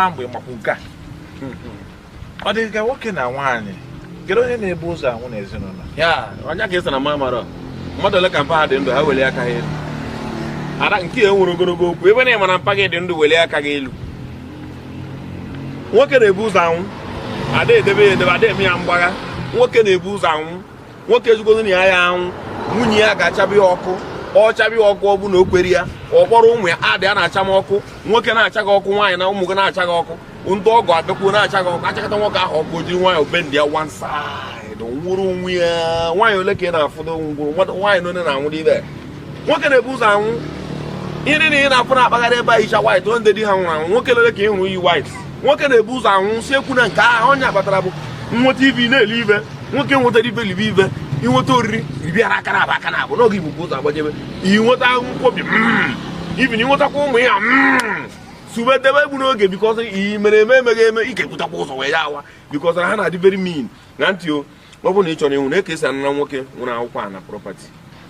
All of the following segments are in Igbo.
mgbe makwa nke a ọ dị ka nwoke na nwaanyị kedu onye na-ebu ụzọ anwụ n'ezinụlọ ya onye ka ị sị na mara mmadụ ole ka mpa ha dị ndụ ha weli aka ha elu ada nke e nwere ogologo okwu ebe na ị mara mpa gị dị ndụ weli aka gị elu nwoke na-ebu ụzọ anwụ ada edebe ya edebe ada eme ya mgbagha nwoke na-ebu ụzọ anwụ nwoke ezigbo na ya anwụ nwunye ya ga-achabi ọkụ ọ chabi ọkụ ọ bụ na o kwere ya ọ kpọrọ ụmụ ya adị a na-acha m ọkụ nwoke na-acha gị ọkụ nwaanyị na ụmụ gị na-acha gị ọkụ ndị ọgọ abịakwuo na-acha gị ọkụ achakọta nwoke ahụ ọkụ jiri nwaanyị bend ya one side nwụrụ onwe ya nwaanyị ole ka ị na-afụdo ngwụrụ nwaanyị onye na-anwụrụ ibe nwoke na-ebu ụzọ anwụ ihe niile ị na-afụ na-akpagharị ebe a hicha white ndị di ha nwụrụ anwụ nwoke ole ka ị hụrụ iyi white nwoke na-ebu ụzọ anwụ si ekwu na nke ahụ onye abatara bụ nweta ibe na-eli ibe nwoke nwetara ibe libe ibe inweta oriri ribiara aka na abụ aka na abụ n'oge igbo ụzọ agbajebe inweta nkwobi ibi na inwetakwa ụmụ ya sube debe egbu n'oge bikọs iyi mere eme emeghị eme ike butakwa ụzọ wee ya awa bikọs ha na-adị very mean na ntị ọ bụrụ na ị chọrọ ịnwụ na-ekesa anara nwoke nwere akwụkwọ na property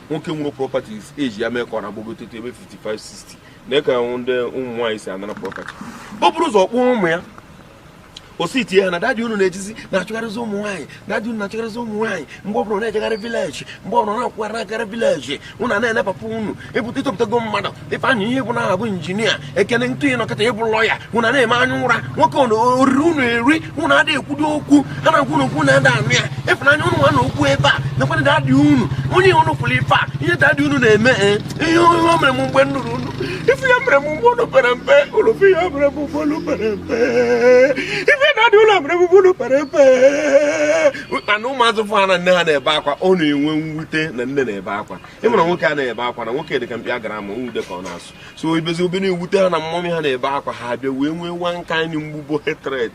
nwoke nwere properties eji ya mee ka ọ na-agbagote ebe 55-60 na-eke ndị ụmụ nwaanyị si anara property ọ bụrụ ụzọ kpụọ ụmụ ya o si tie ha na dadi unu na-ejizi na-achụgharịzi ụmụ nwaanyị dadi unu na-achụgharịzi ụmụ nwaanyị mgbe ọ bụrụ na-ejegharị vileji mgbe ọ bụrụ na-akwụgharị na-agara vileji unu na-enepapụ unu ebute ịtọpụtago mmadụ ife anya ihe bụ na aha bụ injinia ekene ntụ ị nọkọta ịbụ lọya unu na-eme anya ụra nwoke oriri unu eri unu adịghị ekwudo okwu ha na-ekwu n'okwu na-ada anụ ya ịfụnanya unu nwa na okwu ebe a nakwana dadi unu onye unu pụrụ ife a ihe dadi unu na-eme ihe o mere m mgbe ndụrụ unu ife ya mere m mgbe unu pere mpe ụlọfe ya mere m mgbe unu pere mpe na-adị ụlọ mere bụbụrụ pere mpe mana ụmụazụ fụ ha na nne ha na-ebe akwa ọ na-enwe mwute na nne na-ebe akwa ịmụrụ nwoke a na-ebe akwa na nwoke dị ka mkpi agara ma nwude ka ọ na-asụ so ibezi obere ewute ha na mmọmị ha na-ebe akwa ha bịa wee nwee nwa nka anyị mgbugbo hatred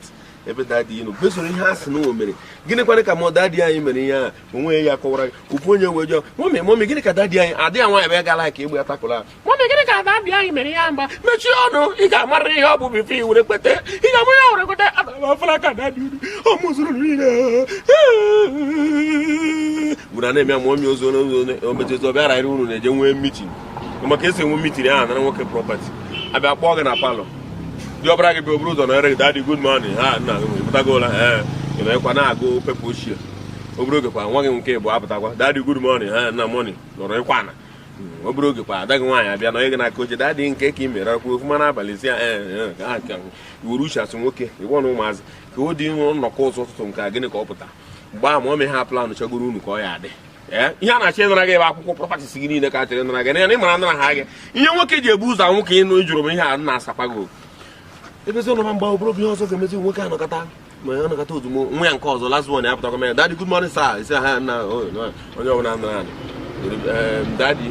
ebe dadi inu besoro ihe a sị na o mere gịnịkwana ka ma dadi anyị mere ihe a onwe ya kọwara ofu onye wee jụọ mọmị gịnị ka dadi anyị adịghị nwaanyị ebe gala ka egbe ya takụla mọmị gịnị ka dadi anyị mere ya mgba mechie ọnụ ị ga-amara ihe ọ bụ bife i were kwete ị ga-amụ ya were kwete agafala ka dadi unu ọ mụzụrụ niile gwụra na-eme mọmị ozo ometezi ọbịa rarị unu na-eje nwee mitin maka esi enwe mitin ahụ nara nwoke prọpati abịa kpọọ gị na palọ dị ọbara gị bụ oburu ụzọ na-ere gị daddy good morning ha nna gị pụtagola emekwa na-agụ pepe ochie obere oge kwa nwa gị nke bụ apụtakwa daddy good morning ha nna morning nọrọ ịkwana obere oge kwa ada gị nwaanyị abịa na onye gị na-aka oche daddy nke ka ị mere akwụ ofuma n'abalị si iwere uche asụ nwoke ịgwọ na ụmụazị ka o dị nnọkọ ụzọ ụtụtụ nke gịnị ka ọ pụta mgbe ahụ ma o mee ha planụ chagoro unu ka ọ ya adị ihe a na-achọ ịnara gị ebe akwụkwọ prọpatịs gị niile ka a chọrọ ịnara gị na ịmara nara ha gị ihe nwoke ji ebu ụzọ anwụ ka ịnụ jụrụ m ihe a na-asakwago ebezi ụlọ mgba obere ihe ọzọ ga-emezi nwoke anọkọta ma ya nọkọta ozugbo nwa ya nke ọzọ lazụọ ya apụtakwa ya daddy good morning sir isi ha na onye ọbụla nara daddy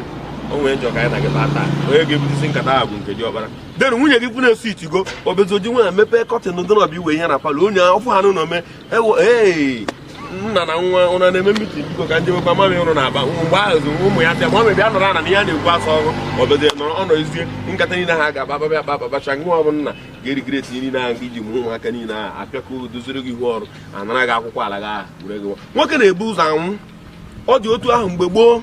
o nwere njọ ka anyị na gị taa onye ga-ebutisi nkata ahụ bụ nke dị ọbara den nwunye gị kwu na-esi itigo obezoji nwe ya mepee kọtịn dọrọbụ iwe ihe na palọ onye ọfụ ha n'ụlọ mee ewo nna na nwa ụna na-eme mitin biko ka ndị nwekwa mami ụrụ na-aba mgbe ahụ ụmụ ya bịa mami bịa nọrọ ana na ihe a na-ekwu asọ ọrụ obodo nọrọ ọ nọzie nkata niile ha ga-aba babịa akpa abacha nwa ọ bụ nna ga-erigere tinye niile ahụ iji mụ ụmụaka niile ahụ apịakọ doziri gị ihu ọrụ anara gị akwụkwọ ala gị were gị nwoke na-ebu ụzọ anwụ ọ dị otu ahụ mgbe gboo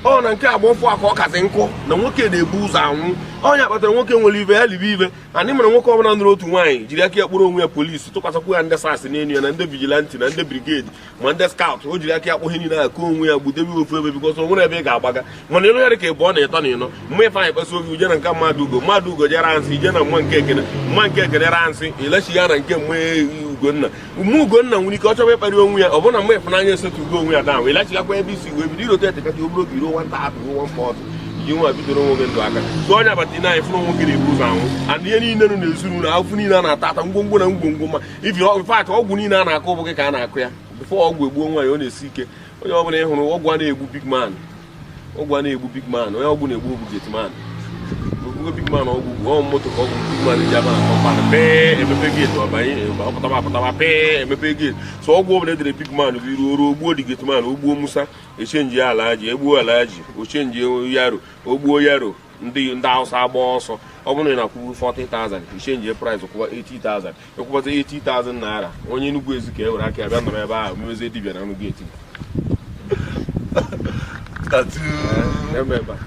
ọ na nke agba ọfụ aka ọ kazi nkụ na nwoke na-ebu ụzọ anwụ onye kpatara nwoke nwere ibe ya libe ibe anyị mere nwoke ọbụla nụrụ otu nwaanyị jiri aka ya kpụrụ onwe ya polisi tụkwasịkwu ya ndị sas n'elu ya na ndị vigilanti na ndị brigedi ma ndị skaut o jiri aka ya kpụ ihe niile aka onwe ya gbudebe ofu ebe bikọs o nwere ebe ị ga-agbaga mana ịlụ ya dị ka ị bụ ọ na-etọ na ịnọ mma ife anyị kpesa oge uje na nke mmadụ ugo jere ansị ije na mma nke ekene ra ansị ilechi ya na nke Ugonna Ugonna nwere ike ọ chọba ịkparị onwe ya ọ bụrụ na mma ịfụnanya esetugo onwe ya dawa ilachighakwa ebe isi wee bido irote etekata obere oge iro nwata apụ one pot iji nwa bidoro nwoge ndụ aka so onye agbata ine anyị fụrụ nwoke na-ebu ụzọ anwụ and ihe niile nụ na-ezuru na afụ niile a na-ata ata ngwongwo na ngwongwo ma ifat ọgwụ niile a na-akụ ụbụ gị ka a na-akụ ya bifo ọgwụ egbuo nwaanyị ọ na-esi ike onye ọbụla ị hụrụ ọgwụ a na-egbu big man onye ọgwụ na-egbu ogbu getman big man ọgwụ moto ka ọgwụ big man ji aba na kọmpan pee emepe geeti ọbanye apụtaba pee emepe geeti so ọgwụ ọbụla edere big man bụ iru oru ogbuo dị getman ogbuo musa echenji ala ji egbuo ala ji ochenji yaro ogbuo yaro ndị Hausa agba ọsọ ọ bụrụ na ị na-akwụ 40,000 ichenji price kwụwa 80,000 ekwụbata 80,000 naira onye Enugu ezi ka e were aka ya bịa nọrọ ebe ahụ mezie dibịa na anụ geeti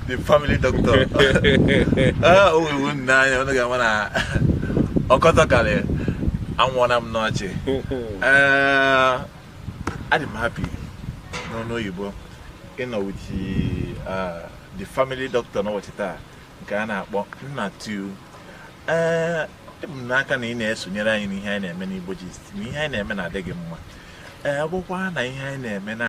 the family doctor. ọkọtọkarị anwụọna m n'ọchị. Adị m happy n'ọnụ oyibo ịnọ with the family doctor n'ụbọchị taa nke a na-akpọ Nnatu. Ebu m n'aka na ị na-esonyere anyị n'ihe anyị na-eme n'Igbo Gist, na ihe anyị na-eme na-adị gị mma. Ọ bụkwa na ihe anyị na-eme na